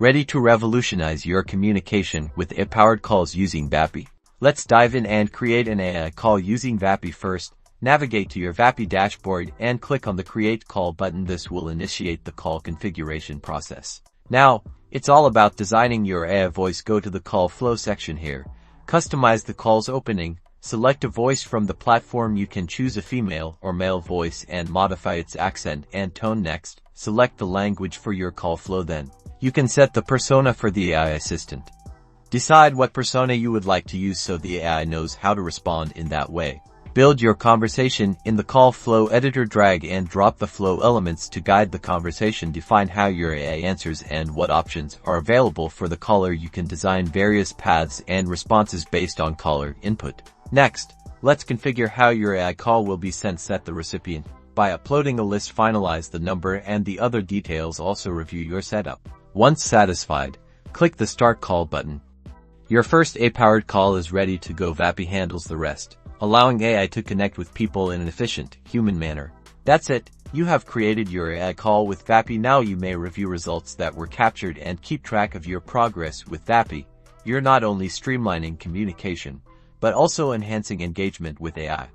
Ready to revolutionize your communication with AI-powered calls using Vapi? Let's dive in and create an AI call using Vapi. First, navigate to your Vapi dashboard and click on the Create Call button. This will initiate the call configuration process. Now, it's all about designing your AI voice. Go to the call flow section here. Customize the call's opening. Select a voice from the platform. You can choose a female or male voice and modify its accent and tone. Next, select the language for your call flow. Then, you can set the persona for the AI assistant. Decide what persona you would like to use so the AI knows how to respond in that way. Build your conversation in the call flow editor. Drag and drop the flow elements to guide the conversation. Define how your AI answers and what options are available for the caller. You can design various paths and responses based on caller input. Next, let's configure how your AI call will be sent. Set the recipient by uploading a list. Finalize the number and the other details. Also review your setup. Once satisfied, click the Start Call button. Your first AI-powered call is ready to go. Vapi handles the rest, allowing AI to connect with people in an efficient, human manner. That's it. You have created your AI call with Vapi. Now you may review results that were captured and keep track of your progress with Vapi. You're not only streamlining communication, but also enhancing engagement with AI.